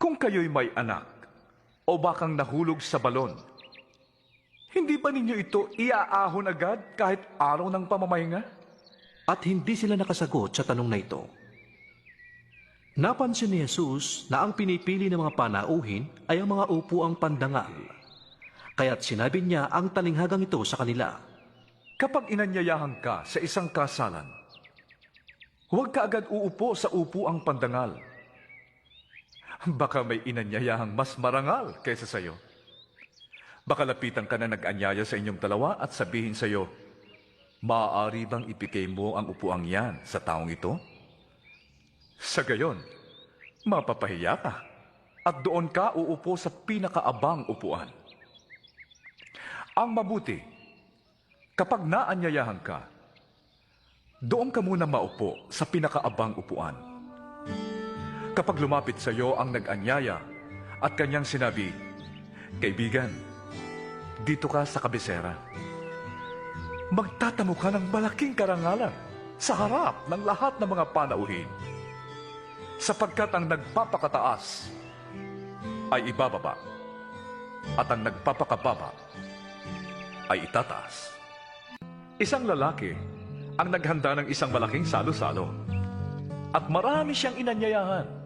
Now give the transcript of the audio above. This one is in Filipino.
Kung kayo'y may anak o bakang nahulog sa balon, hindi ba ninyo ito iaahon agad kahit araw ng pamamahinga? At hindi sila nakasagot sa tanong na ito. Napansin ni Jesus na ang pinipili ng mga panauhin ay ang mga upuang pandangal. Kaya't sinabi niya ang talinghagang ito sa kanila. Kapag inanyayahan ka sa isang kasalan, huwag ka agad uupo sa upuang pandangal. Baka may inanyayahang mas marangal kaysa sayo. Baka lapitan ka na nag-anyaya sa inyong dalawa at sabihin sayo, maaari bang ipigay mo ang upuang yan sa taong ito? Sa gayon, mapapahiya ka at doon ka uupo sa pinakaabang upuan. Ang mabuti, kapag naanyayahan ka, doon ka muna maupo sa pinakaabang upuan. Kapag lumapit sa iyo ang nag-anyaya at kanyang sinabi, kaibigan, dito ka sa kabisera. Magtatamo ka ng malaking karangalan sa harap ng lahat ng mga panauhin. Sapagkat ang nagpapakataas ay ibababa at ang nagpapakababa ay itataas. Isang lalaki ang naghanda ng isang malaking salo-salo at marami siyang inanyayahan.